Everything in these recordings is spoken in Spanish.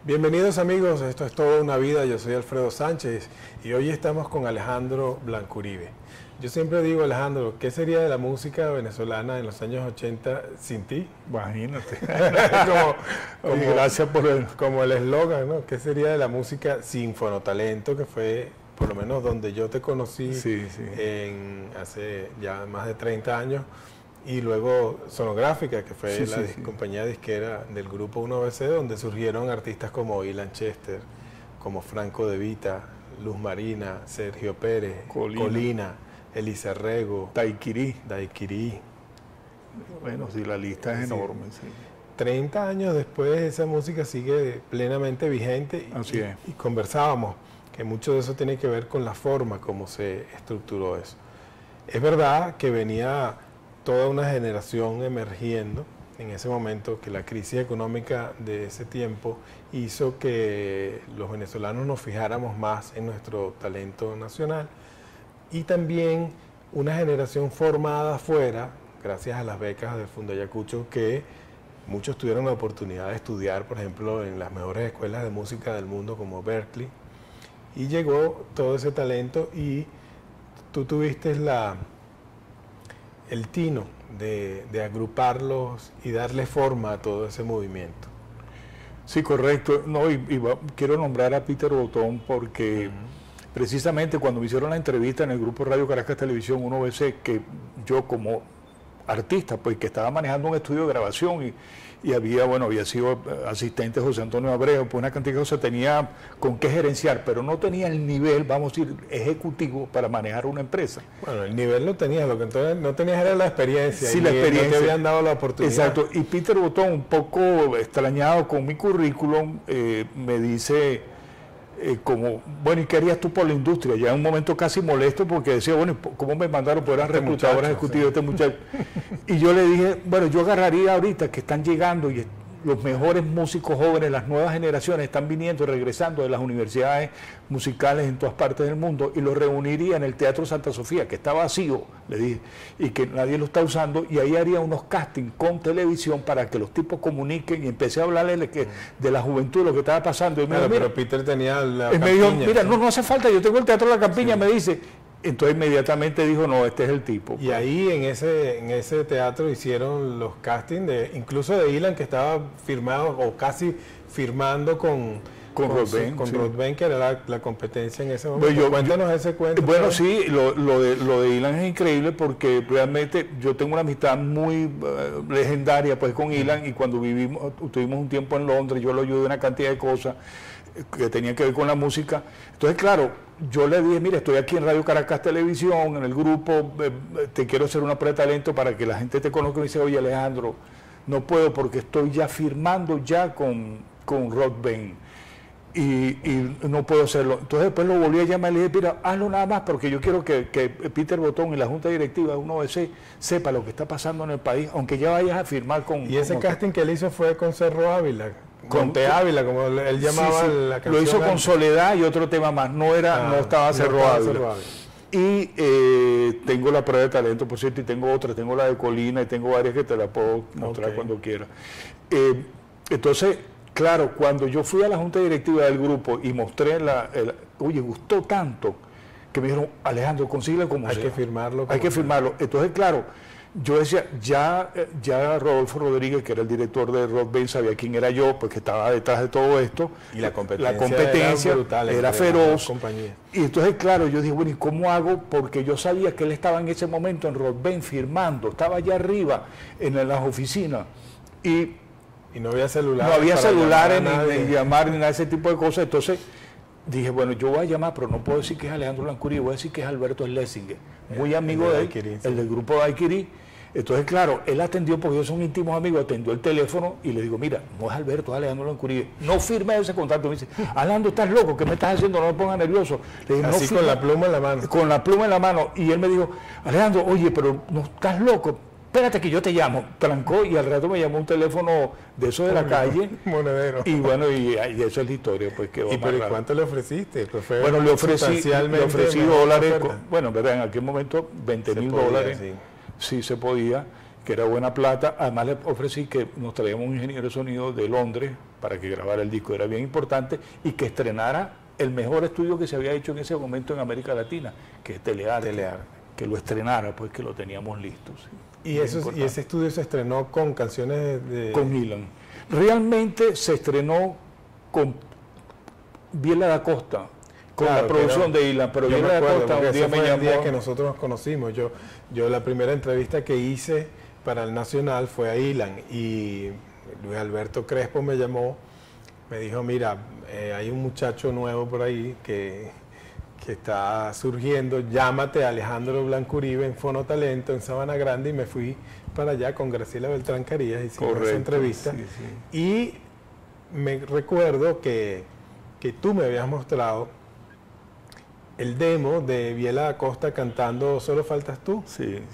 Bienvenidos amigos, esto es Toda una Vida, yo soy Alfredo Sánchez y hoy estamos con Alejandro Blancuribe. Yo siempre digo, Alejandro, ¿qué sería de la música venezolana en los años 80 sin ti? Imagínate. Gracias por como el eslogan, ¿no? ¿Qué sería de la música sin Fonotalento, que fue por lo menos donde yo te conocí hace ya más de 30 años? Y luego Sonográfica, que fue la compañía disquera del grupo 1BC, donde surgieron artistas como Ilan Chester, como Franco De Vita, Luz Marina, Sergio Pérez, Colina, Elisa Rego, Daiquiri. Bueno, sí, la lista es enorme. Sí. 30 años después esa música sigue plenamente vigente. Así es. Y conversábamos que mucho de eso tiene que ver con la forma como se estructuró eso. Es verdad que venía toda una generación emergiendo en ese momento, que la crisis económica de ese tiempo hizo que los venezolanos nos fijáramos más en nuestro talento nacional, y también una generación formada afuera, gracias a las becas de Fundayacucho, que muchos tuvieron la oportunidad de estudiar, por ejemplo, en las mejores escuelas de música del mundo como Berkeley, y llegó todo ese talento y tú tuviste el tino de agruparlos y darle forma a todo ese movimiento. Sí, correcto. No, quiero nombrar a Peter Botón porque precisamente cuando me hicieron la entrevista en el grupo Radio Caracas Televisión 1BC, que yo como artista, pues que estaba manejando un estudio de grabación y había sido asistente José Antonio Abreu, pues una cantidad de cosas, tenía con qué gerenciar, pero no tenía el nivel, vamos a decir, ejecutivo para manejar una empresa. Bueno, el nivel lo tenías, lo que entonces no tenías era la experiencia. Sí, la experiencia. No te habían dado la oportunidad. Exacto, y Peter Botón, un poco extrañado con mi currículum, me dice... bueno, ¿y qué harías tú por la industria? Ya en un momento casi molesto porque decía, bueno, ¿cómo me mandaron por reclutador ejecutivo este muchacho? Y yo le dije, bueno, yo agarraría ahorita que están llegando y los mejores músicos jóvenes, las nuevas generaciones están viniendo y regresando de las universidades musicales en todas partes del mundo, y los reuniría en el Teatro Santa Sofía, que está vacío, le dije, y que nadie lo está usando, y ahí haría unos castings con televisión para que los tipos comuniquen, y empecé a hablarles de la juventud, lo que estaba pasando. Y claro, pero Peter tenía la campiña. Me dijo, mira, no hace falta, yo tengo el Teatro de la Campiña, me dice. Entonces inmediatamente dijo, no, este es el tipo. Y ahí en ese teatro hicieron los castings, incluso de Ilan, que estaba firmado o casi firmando con Rod Ben, que era la competencia en ese momento. Cuéntanos ese cuento. Bueno, sí, lo de Ilan es increíble porque realmente yo tengo una amistad muy legendaria pues con Ilan, y cuando tuvimos un tiempo en Londres, yo lo ayudé en una cantidad de cosas que tenían que ver con la música. Entonces, claro, yo le dije, mira, estoy aquí en Radio Caracas Televisión, en el grupo, te quiero hacer una prueba de talento para que la gente te conozca. Y me dice, oye, Alejandro, no puedo porque estoy ya firmando ya con Rod Ben y no puedo hacerlo. Entonces después lo volví a llamar y le dije, mira, hazlo nada más porque yo quiero que Peter Botón y la Junta Directiva de 1BC sepa lo que está pasando en el país, aunque ya vayas a firmar con... Y ese casting que él hizo fue con Cerro Ávila. Conte Ávila, como él llamaba la canción. Lo hizo con Soledad y otro tema más, no estaba Cerro Ávila. Y tengo la prueba de talento, por cierto, y tengo otra, tengo la de Colina y tengo varias que te la puedo mostrar cuando quieras. Entonces, claro, cuando yo fui a la junta directiva del grupo y mostré oye, gustó tanto que me dijeron, Alejandro, consíguele como sea. Hay que firmarlo. Hay que firmarlo. Entonces, claro, yo decía, ya Rodolfo Rodríguez, que era el director de Rod Ben, sabía quién era yo, pues que estaba detrás de todo esto. Y la competencia era feroz. Y entonces, claro, yo dije, bueno, ¿y cómo hago? Porque yo sabía que él estaba en ese momento en Rod Ben firmando, estaba allá arriba en las oficinas. Y no había celulares. No había celulares, ni llamar, ni nada de ese tipo de cosas. Entonces dije, bueno, yo voy a llamar, pero no puedo decir que es Alejandro Blancuribe, voy a decir que es Alberto Schlesinger, muy amigo de él, el del grupo Daiquiri. Entonces, claro, él atendió, porque ellos son íntimos amigos, atendió el teléfono y le digo, mira, no es Alberto, es Alejandro Blancuribe. No firme ese contrato. Me dice, Alejandro, ¿estás loco? ¿Qué me estás haciendo? No me pongas nervioso. Le dije, así no, con la pluma en la mano. Con la pluma en la mano. Y él me dijo, Alejandro, oye, pero no estás loco. Espérate que yo te llamo. Trancó y al rato me llamó un teléfono de eso de la calle. Monedero. Y bueno, y eso es la historia. Pues, ¿Y pero cuánto le ofreciste? Pues bueno, le ofrecí dólares. Bueno, verdad, en aquel momento $20,000. Sí se podía, que era buena plata. Además le ofrecí que nos traíamos un ingeniero de sonido de Londres, para que grabara el disco, era bien importante, y que estrenara el mejor estudio que se había hecho en ese momento en América Latina, que es Telearte. Que lo estrenara, pues que lo teníamos listo. Sí. ¿Y ese estudio se estrenó con canciones de...? Con Ilan. Realmente se estrenó con Viela da Costa, con la producción de Ilan, pero Viela da Costa un día me llamó. El día que nosotros nos conocimos. Yo la primera entrevista que hice para el Nacional fue a Ilan, y Luis Alberto Crespo me llamó, me dijo, mira, hay un muchacho nuevo por ahí que está surgiendo, llámate a Alejandro Blancuribe en Fonotalento, en Sabana Grande, y me fui para allá con Graciela Beltrán Carías, hicimos esa entrevista. Sí, sí. Y me recuerdo que tú me habías mostrado el demo de Viela da Costa cantando Solo Faltas Tú,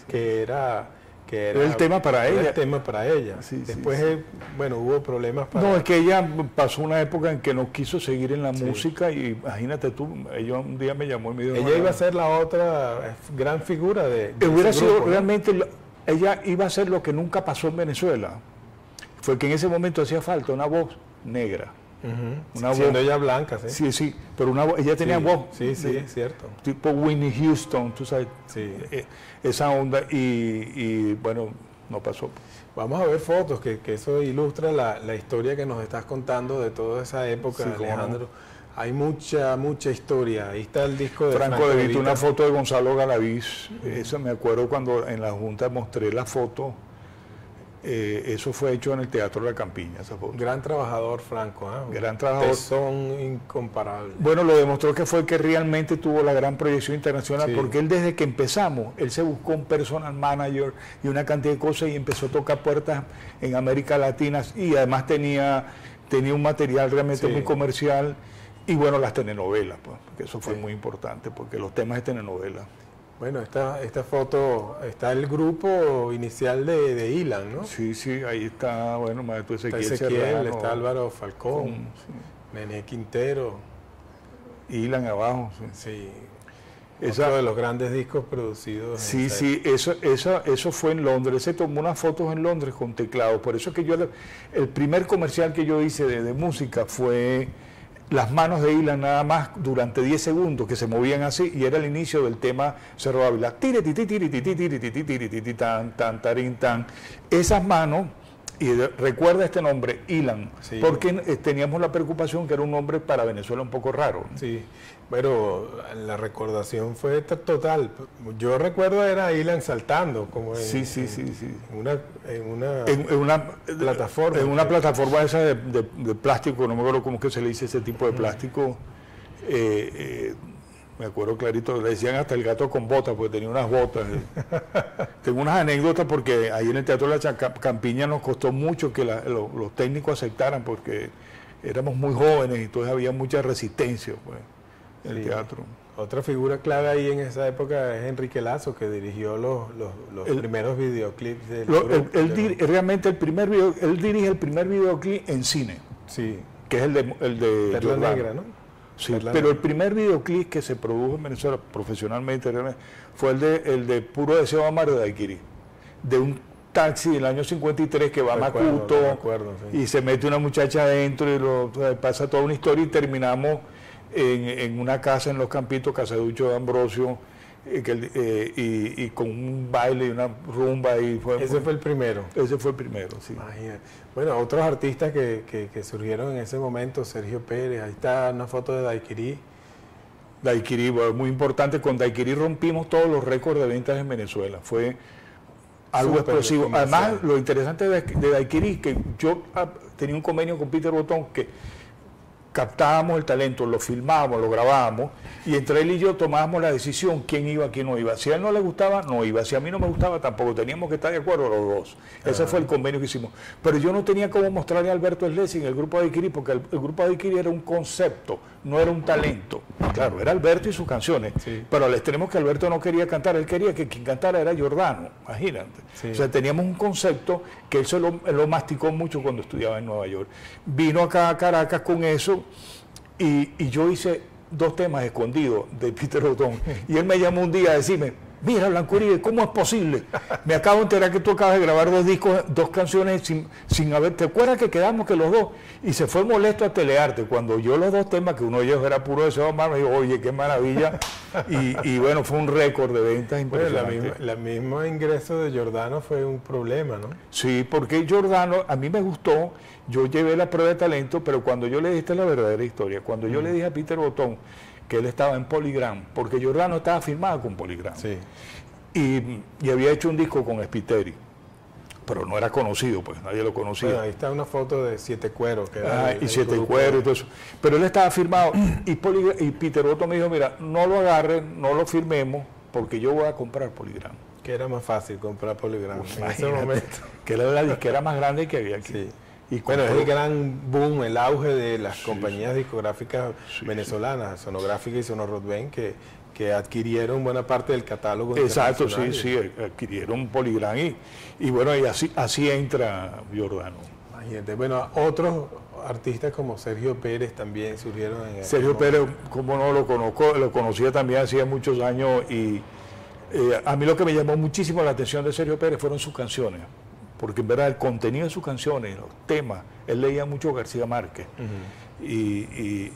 que era el tema para ella. El tema para ella. Sí, después, bueno, hubo problemas para... No, es que ella pasó una época en que no quiso seguir en la música, y imagínate tú, ella un día me llamó y me dijo... Ella iba a ser la otra gran figura de hubiera sido grupo, ¿no? Realmente, ella iba a ser lo que nunca pasó en Venezuela. Fue que en ese momento hacía falta una voz negra. Una voz, siendo ella blanca, ¿sí? Sí, pero una voz, ella tenía voz. Sí, es cierto. Tipo Whitney Houston, tú sabes, esa onda, y bueno, no pasó. Vamos a ver fotos, que eso ilustra la historia que nos estás contando de toda esa época, Alejandro. Hay mucha historia. Ahí está el disco de Franco De Vita, una foto de Gonzalo Galaviz. Eso me acuerdo cuando en la Junta mostré la foto. Eso fue hecho en el Teatro de la Campiña, esa foto. Gran trabajador, Franco. Gran trabajador. Son incomparables. Bueno, lo demostró que fue el que realmente tuvo la gran proyección internacional, porque él desde que empezamos, él se buscó un personal manager y una cantidad de cosas, y empezó a tocar puertas en América Latina, y además tenía un material realmente muy comercial, y bueno, las telenovelas, pues, que eso fue muy importante, porque los temas de telenovelas. Bueno, esta foto, está el grupo inicial de Ilan, ¿no? Sí, ahí está, bueno, maestro Ezequiel Serrano, está Álvaro Falcón, Nené Quintero. Ilan abajo. Sí. Otro de los grandes discos producidos. Eso fue en Londres. Se tomó unas fotos en Londres con teclados. Por eso es que el primer comercial que yo hice de música fue las manos de Ilan nada más durante 10 segundos, que se movían así, y era el inicio del tema Cerro Ávila. Tan. Esas manos, y recuerda este nombre, Ilan, porque teníamos la preocupación que era un nombre para Venezuela un poco raro. Sí, pero la recordación fue total. Yo recuerdo era Ilan saltando, como en una plataforma. En una plataforma esa de plástico, no me acuerdo cómo es que se le dice ese tipo de plástico. Me acuerdo clarito, le decían hasta el gato con botas, porque tenía unas botas. Tengo unas anécdotas, porque ahí en el Teatro de la Campiña nos costó mucho que los técnicos aceptaran, porque éramos muy jóvenes y entonces había mucha resistencia, pues, en el teatro. Otra figura clave ahí en esa época es Enrique Lazo, que dirigió los primeros videoclips realmente él dirige el primer videoclip en cine, que es el de Perla Negra, ¿no? Sí, pero el primer videoclip que se produjo en Venezuela profesionalmente fue el de Puro Deseo de Amar de Daiquiri, de un taxi del año 53 que va a Macuto, y se mete una muchacha adentro y pasa toda una historia, y terminamos en una casa en Los Campitos, Casa de Ducho de Ambrosio, y con un baile y una rumba. Ese fue el primero. Ese fue el primero, sí. Imagínate. Bueno, otros artistas que surgieron en ese momento, Sergio Pérez, ahí está una foto de Daiquiri. Daiquiri, bueno, muy importante. Con Daiquiri rompimos todos los récords de ventas en Venezuela. Fue algo explosivo. Además, lo interesante de Daiquiri es que yo tenía un convenio con Peter Botón, que captábamos el talento, lo filmábamos, lo grabábamos, y entre él y yo tomábamos la decisión quién iba, quién no iba. Si a él no le gustaba, no iba. Si a mí no me gustaba, tampoco. Teníamos que estar de acuerdo los dos. Ese fue el convenio que hicimos. Pero yo no tenía cómo mostrarle a Alberto Slessing el grupo Daiquiri, porque el grupo Daiquiri era un concepto, no era un talento. Claro, era Alberto y sus canciones, pero al extremo que Alberto no quería cantar, él quería que quien cantara era Giordano, imagínate. O sea, teníamos un concepto que él lo masticó mucho cuando estudiaba en Nueva York. Vino acá a Caracas con eso, y yo hice 2 temas escondidos de Peter Botón, y él me llamó un día a decirme, mira, Blanco Uribe, ¿cómo es posible? Me acabo de enterar que tú acabas de grabar 2 discos, 2 canciones sin haber... ¿Te acuerdas que quedamos que los 2? Y se fue molesto a Telearte. Cuando oyó los 2 temas, que uno de ellos era puro deseo, me dijo, oye, qué maravilla. Y bueno, fue un récord de ventas impresionante. Bueno, la misma ingreso de Giordano fue un problema, ¿no? Sí, porque Giordano, a mí me gustó, yo llevé la prueba de talento, pero cuando yo le dije, esta es la verdadera historia, cuando yo le dije a Peter Botón que él estaba en Polygram, porque Giordano estaba firmado con Polygram, sí. y había hecho un disco con Spiteri, pero no era conocido, pues nadie lo conocía. Bueno, ahí está una foto de Siete Cuero. Que era y Siete Cuero y todo eso. Pero él estaba firmado, y Peter Botón me dijo, mira, no lo agarren, no lo firmemos, porque yo voy a comprar Polygram. Que era más fácil comprar Polygram en ese momento. Que era la disquera más grande que había aquí. Sí. Y bueno, es el gran boom, el auge de las compañías discográficas venezolanas, Sonográfica y Sonorodben, que adquirieron buena parte del catálogo. Exacto, sí, adquirieron Polygram y bueno, y así entra Giordano. Imagínate, bueno, otros artistas como Sergio Pérez también surgieron en Sergio Pérez, como no lo conozco, lo conocía también hacía muchos años y a mí lo que me llamó muchísimo la atención de Sergio Pérez fueron sus canciones. Porque en verdad el contenido de sus canciones, los temas, él leía mucho García Márquez y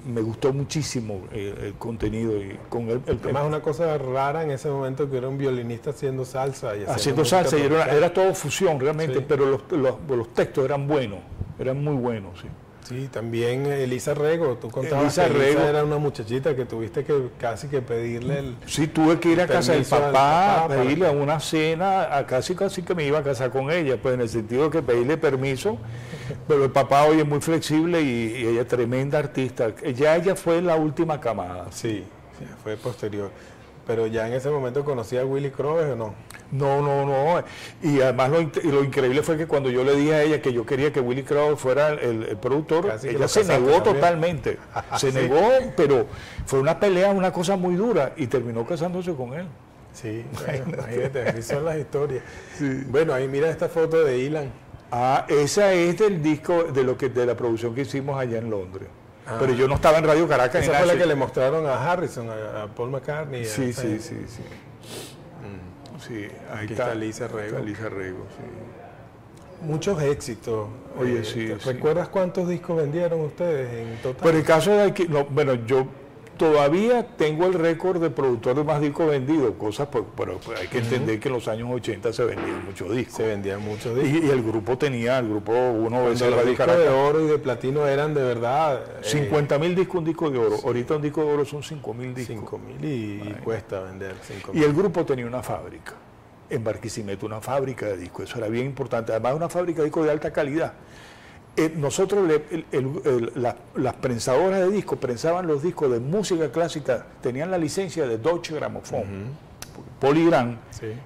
me gustó muchísimo el contenido. Y con además una cosa rara en ese momento que era un violinista haciendo salsa. Y haciendo salsa y era todo fusión realmente, sí. pero los textos eran buenos, eran muy buenos. Sí. Sí, también Elisa Rego, tú contabas que Elisa era una muchachita que tuviste que casi que pedirle el... Sí, tuve que ir a casa del papá, pedirle a una cena, casi que me iba a casar con ella, pues en el sentido de que pedirle permiso, pero el papá hoy es muy flexible y ella es tremenda artista. Ella fue la última camada. Sí, fue posterior. Pero ya en ese momento conocía a Willy Croves o no. No. Y además lo increíble fue que cuando yo le dije a ella que yo quería que Willy Croves fuera el productor, ella se negó totalmente. Se negó, pero fue una pelea, una cosa muy dura y terminó casándose con él. Sí, bueno, imagínate, así son las historias. Sí. Bueno, ahí mira esta foto de Ilan. Esa es del disco de la producción que hicimos allá en Londres. Pero yo no estaba en Radio Caracas. Esa fue la que le mostraron a Harrison, a Paul McCartney. Sí. Sí, ahí está Lisa Rego. Sí. Muchos éxitos. Oye, sí. ¿Recuerdas cuántos discos vendieron ustedes en total? Pero el caso de que, yo todavía tengo el récord de productor de más discos vendidos, pero hay que entender que en los años 80 se vendían muchos discos. Y el grupo uno los discos de oro y de platino eran de verdad 50.000 discos, un disco de oro. Ahorita un disco de oro son 5.000 discos. 5.000 y cuesta vender 5.000. Y el grupo tenía una fábrica en Barquisimeto, una fábrica de discos. Eso era bien importante. Además, una fábrica de discos de alta calidad. Nosotros, las prensadoras de discos, prensaban los discos de música clásica, tenían la licencia de Deutsche Grammophon. Polygram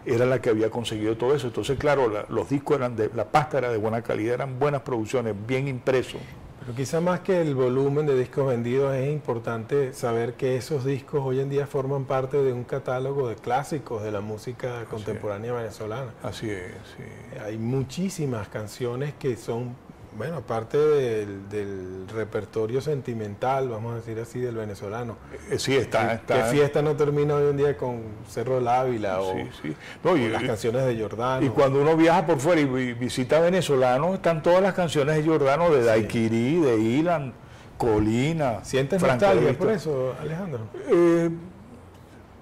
era la que había conseguido todo eso. Entonces, claro, los discos la pasta era de buena calidad, eran buenas producciones, bien impresos. Pero quizá más que el volumen de discos vendidos, es importante saber que esos discos hoy en día forman parte de un catálogo de clásicos de la música contemporánea venezolana. Así es, sí. Hay muchísimas canciones que son... Bueno, aparte del repertorio sentimental, vamos a decir así, del venezolano. Sí, está. ¿Qué fiesta no termina hoy en día con Cerro del Ávila o las canciones de Giordano? Y cuando uno viaja por fuera y visita venezolanos, están todas las canciones de Giordano, de Daiquiri, de Ilan, Colina. ¿Sientes nostalgia por eso, Alejandro?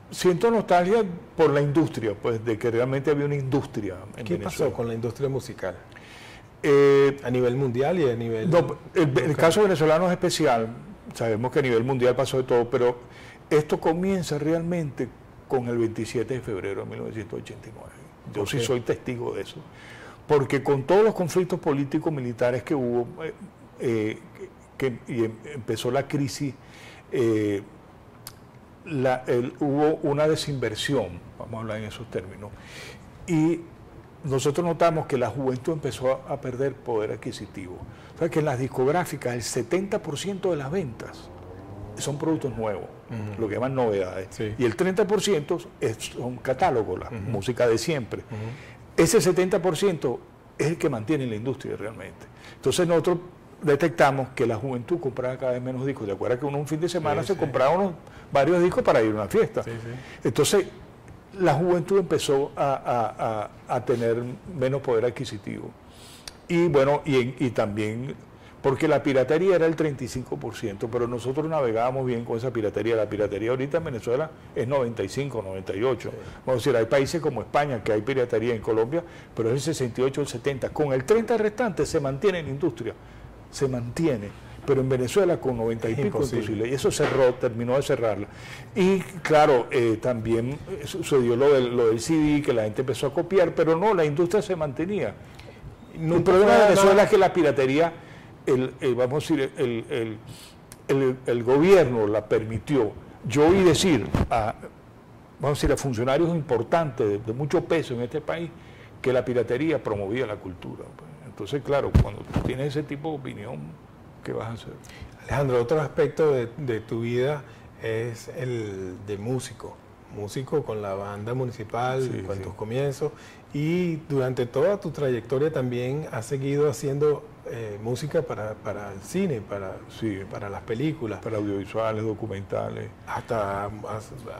Siento nostalgia por la industria, pues, de que realmente había una industria en ¿Qué Venezuela. pasó con la industria musical? A nivel mundial y a nivel... el caso venezolano es especial, sabemos que a nivel mundial pasó de todo, pero esto comienza realmente con el 27 de febrero de 1989. Yo sí soy testigo de eso, porque con todos los conflictos políticos militares que hubo, y empezó la crisis, hubo una desinversión, vamos a hablar en esos términos, y nosotros notamos que la juventud empezó a perder poder adquisitivo. O sea, que en las discográficas el 70% de las ventas son productos nuevos, lo que llaman novedades. Sí. Y el 30% son catálogos, la música de siempre. Ese 70% es el que mantiene la industria realmente. Entonces nosotros detectamos que la juventud compraba cada vez menos discos. ¿Te acuerdas que uno un fin de semana se compraba varios discos para ir a una fiesta? Entonces, la juventud empezó a tener menos poder adquisitivo. Y bueno, y también, porque la piratería era el 35%, pero nosotros navegábamos bien con esa piratería. La piratería ahorita en Venezuela es 95, 98. Vamos a decir, hay países como España que hay piratería, en Colombia, pero es el 68, el 70. Con el 30 restante se mantiene en la industria, se mantiene. Pero en Venezuela con 90 y pico imposible. Y eso cerró, terminó de cerrarla. Y claro, también sucedió lo del CD, que la gente empezó a copiar, pero no, la industria se mantenía. El problema de Venezuela es que la piratería, vamos a decir, el gobierno la permitió. Yo oí decir vamos a decir, a funcionarios importantes de mucho peso en este país que la piratería promovía la cultura. Entonces, claro, cuando tú tienes ese tipo de opinión, ¿qué vas a hacer? Alejandro, otro aspecto de tu vida es el de músico con la banda municipal, con tus comienzos, y durante toda tu trayectoria también has seguido haciendo música para el cine, para las películas. Para audiovisuales, documentales. Hasta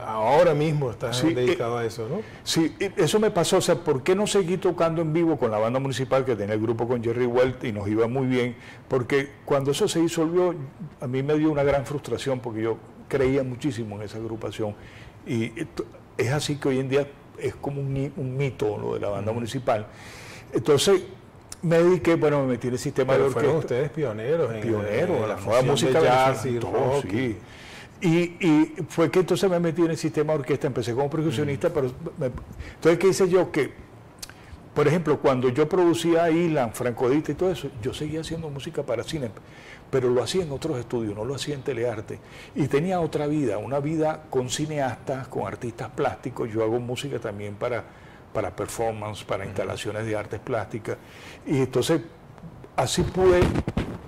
ahora mismo estás dedicado a eso, ¿no? Sí, eso me pasó. O sea, ¿por qué no seguí tocando en vivo con la banda municipal que tenía el grupo con Jerry Welt y nos iba muy bien? Porque cuando eso se disolvió, a mí me dio una gran frustración porque yo creía muchísimo en esa agrupación. Y es así que hoy en día es como un mito lo de la banda municipal. Entonces me dediqué, bueno, me metí en el sistema de orquesta. Fueron ustedes pioneros en la nueva música jazz y rock. Sí. Y fue que entonces me metí en el sistema de orquesta, empecé como percusionista, pero entonces, ¿qué hice yo? Que, por ejemplo, cuando yo producía a Ilan, Franco Dita y todo eso, yo seguía haciendo música para cine, pero lo hacía en otros estudios, no lo hacía en Telearte. Y tenía otra vida, una vida con cineastas, con artistas plásticos. Yo hago música también para performance, para instalaciones de artes plásticas. Y entonces, así pude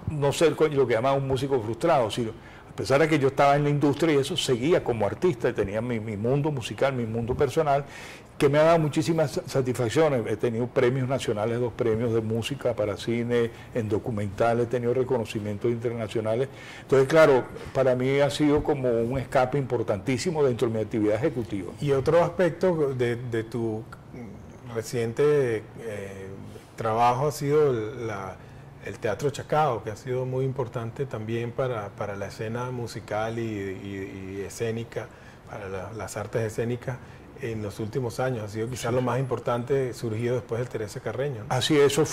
no ser lo que llaman un músico frustrado, sino, a pesar de que yo estaba en la industria y eso, seguía como artista y tenía mi mundo musical, mi mundo personal, que me ha dado muchísimas satisfacciones. He tenido premios nacionales, 2 premios de música para cine, en documental, he tenido reconocimientos internacionales. Entonces, claro, para mí ha sido como un escape importantísimo dentro de mi actividad ejecutiva. Y otro aspecto de tu reciente trabajo ha sido el Teatro Chacao, que ha sido muy importante también para la escena musical y escénica, para las artes escénicas en los últimos años. Ha sido quizás lo más importante surgido después del Teresa Carreño, ¿no? Así, eso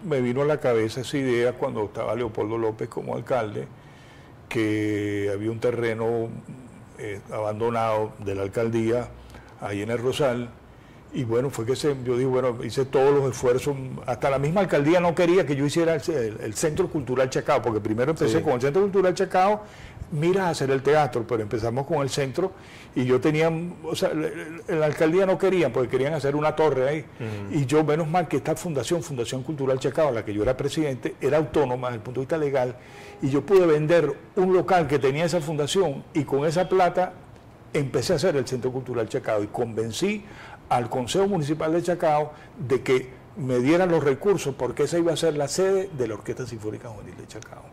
me vino a la cabeza esa idea cuando estaba Leopoldo López como alcalde, que había un terreno abandonado de la alcaldía ahí en el Rosal. Y bueno, fue que yo digo, bueno, hice todos los esfuerzos, hasta la misma alcaldía no quería que yo hiciera el Centro Cultural Chacao, porque primero empecé con el Centro Cultural Chacao, mira a hacer el teatro, pero empezamos con el centro y yo tenía, o sea, la alcaldía no quería, porque querían hacer una torre ahí, y yo, menos mal que esta Fundación Cultural Chacao, a la que yo era presidente, era autónoma desde el punto de vista legal, y yo pude vender un local que tenía esa fundación, y con esa plata empecé a hacer el Centro Cultural Chacao, y convencí al Consejo Municipal de Chacao de que me dieran los recursos, porque esa iba a ser la sede de la Orquesta Sinfónica Juvenil de Chacao.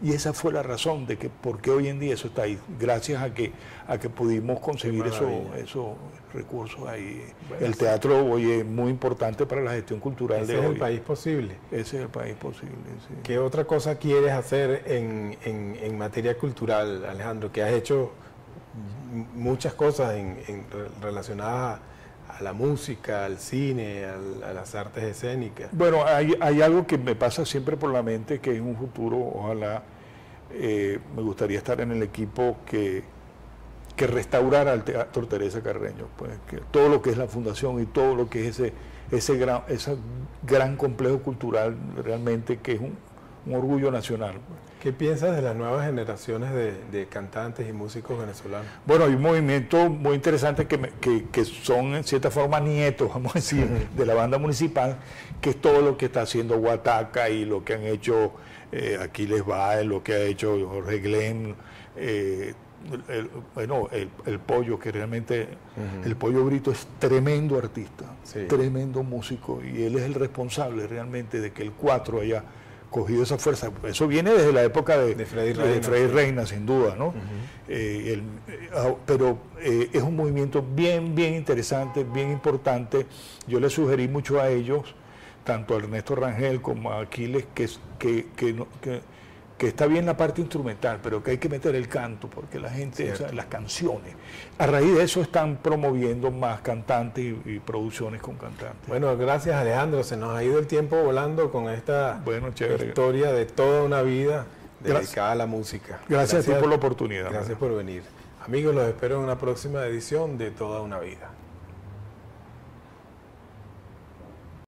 Y esa fue la razón de que por qué hoy en día eso está ahí, gracias a que pudimos conseguir esos recursos ahí. Bueno, el teatro hoy es muy importante para la gestión cultural de hoy. Ese es el país posible. Ese es el país posible, sí. ¿Qué otra cosa quieres hacer en materia cultural, Alejandro? Que has hecho muchas cosas relacionadas a la música, al cine, a las artes escénicas. Bueno, hay algo que me pasa siempre por la mente, que en un futuro, ojalá, me gustaría estar en el equipo que restaurara el Teatro Teresa Carreño, pues, que todo lo que es la fundación y todo lo que es ese gran complejo cultural, realmente que es un orgullo nacional. ¿Qué piensas de las nuevas generaciones de cantantes y músicos venezolanos? Bueno, hay un movimiento muy interesante que son en cierta forma nietos, vamos a decir, de la banda municipal, que es todo lo que está haciendo Guataca y lo que han hecho Aquiles Baez, lo que ha hecho Jorge Glenn, el Pollo, que realmente el Pollo Brito es tremendo artista, tremendo músico, y él es el responsable realmente de que el 4 haya cogido esa fuerza. Eso viene desde la época de Freddy Reina, sin duda, ¿no? Pero es un movimiento bien interesante, bien importante. Yo le sugerí mucho a ellos, tanto a Ernesto Rangel como a Aquiles, que está bien la parte instrumental, pero que hay que meter el canto, porque la gente, o sea, las canciones, a raíz de eso están promoviendo más cantantes y producciones con cantantes. Bueno, gracias Alejandro, se nos ha ido el tiempo volando con esta historia de toda una vida dedicada a la música. Gracias a ti por la oportunidad. Gracias por venir. Amigos, los espero en una próxima edición de Toda una Vida.